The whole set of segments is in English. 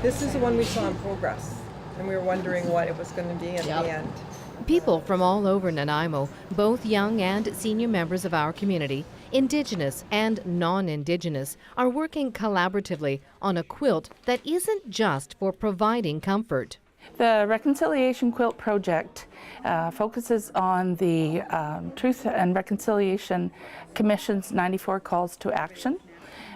This is the one we saw in progress, and we were wondering what it was going to be at the end. People from all over Nanaimo, both young and senior members of our community, Indigenous and non-Indigenous, are working collaboratively on a quilt that isn't just for providing comfort. The Reconciliation Quilt Project focuses on the Truth and Reconciliation Commission's 94 calls to action,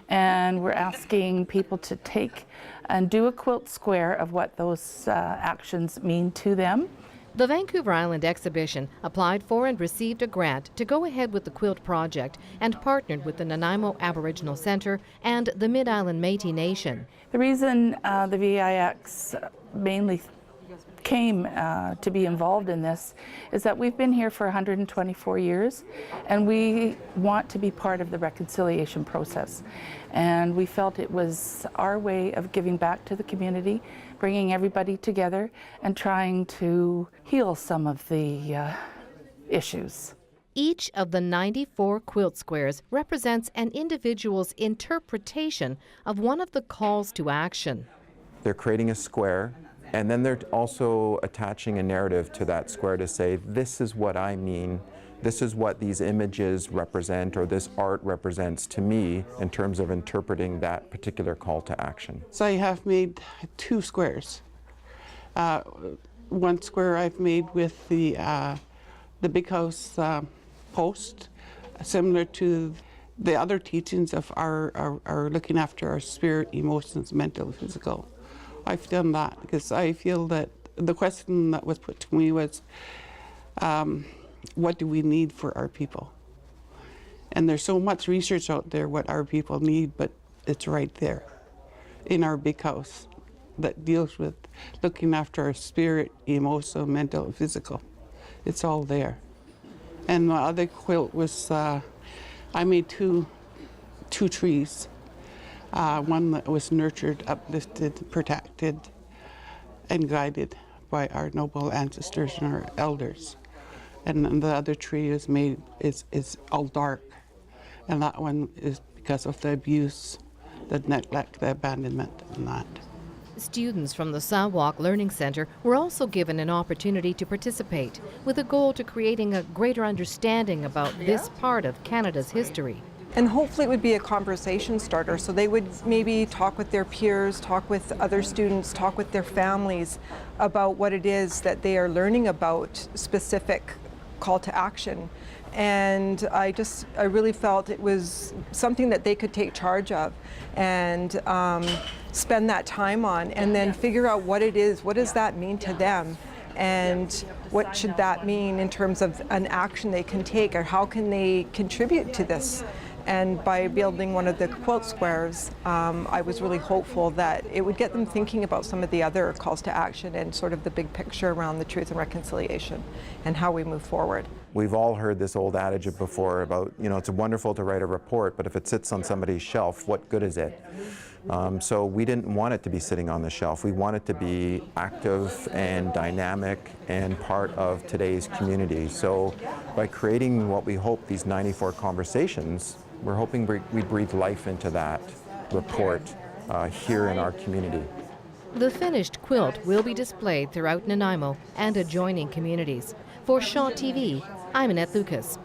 and we're asking people to take and do a quilt square of what those actions mean to them. The Vancouver Island exhibition applied for and received a grant to go ahead with the quilt project and partnered with the Nanaimo Aboriginal Centre and the Mid-Island Metis Nation. The reason the VIEX mainly came to be involved in this is that we've been here for 124 years and we want to be part of the reconciliation process. And we felt it was our way of giving back to the community, bringing everybody together and trying to heal some of the issues. Each of the 94 quilt squares represents an individual's interpretation of one of the calls to action. They're creating a square, and then they're also attaching a narrative to that square to say, this is what I mean, this is what these images represent, or this art represents to me in terms of interpreting that particular call to action. So I have made 2 squares. One square I've made with the big house post, similar to the other teachings of our looking after our spirit, emotions, mental, physical. I've done that because I feel that the question that was put to me was, what do we need for our people? And there's so much research out there what our people need, but it's right there in our big house that deals with looking after our spirit, emotional, mental, and physical. It's all there. And my other quilt was, I made two trees. One that was nurtured, uplifted, protected, and guided by our noble ancestors and our elders. And the other tree is all dark. And that one is because of the abuse, the neglect, the abandonment, and that. Students from the Tsawalk Learning Centre were also given an opportunity to participate, with a goal to creating a greater understanding about this part of Canada's history. And hopefully it would be a conversation starter, so they would maybe talk with their peers, talk with other students, talk with their families about what it is that they are learning about specific call to action. And I really felt it was something that they could take charge of and spend that time on, and then figure out what it is, what does that mean to them, and what should that mean in terms of an action they can take, or how can they contribute to this. And by building one of the quilt squares, I was really hopeful that it would get them thinking about some of the other calls to action and sort of the big picture around the truth and reconciliation and how we move forward. We've all heard this old adage before about, it's wonderful to write a report, but if it sits on somebody's shelf, what good is it? So we didn't want it to be sitting on the shelf. We want it to be active and dynamic and part of today's community. So by creating what we hope these 94 conversations, we're hoping we breathe life into that report here in our community. The finished quilt will be displayed throughout Nanaimo and adjoining communities. For Shaw TV, I'm Annette Lucas.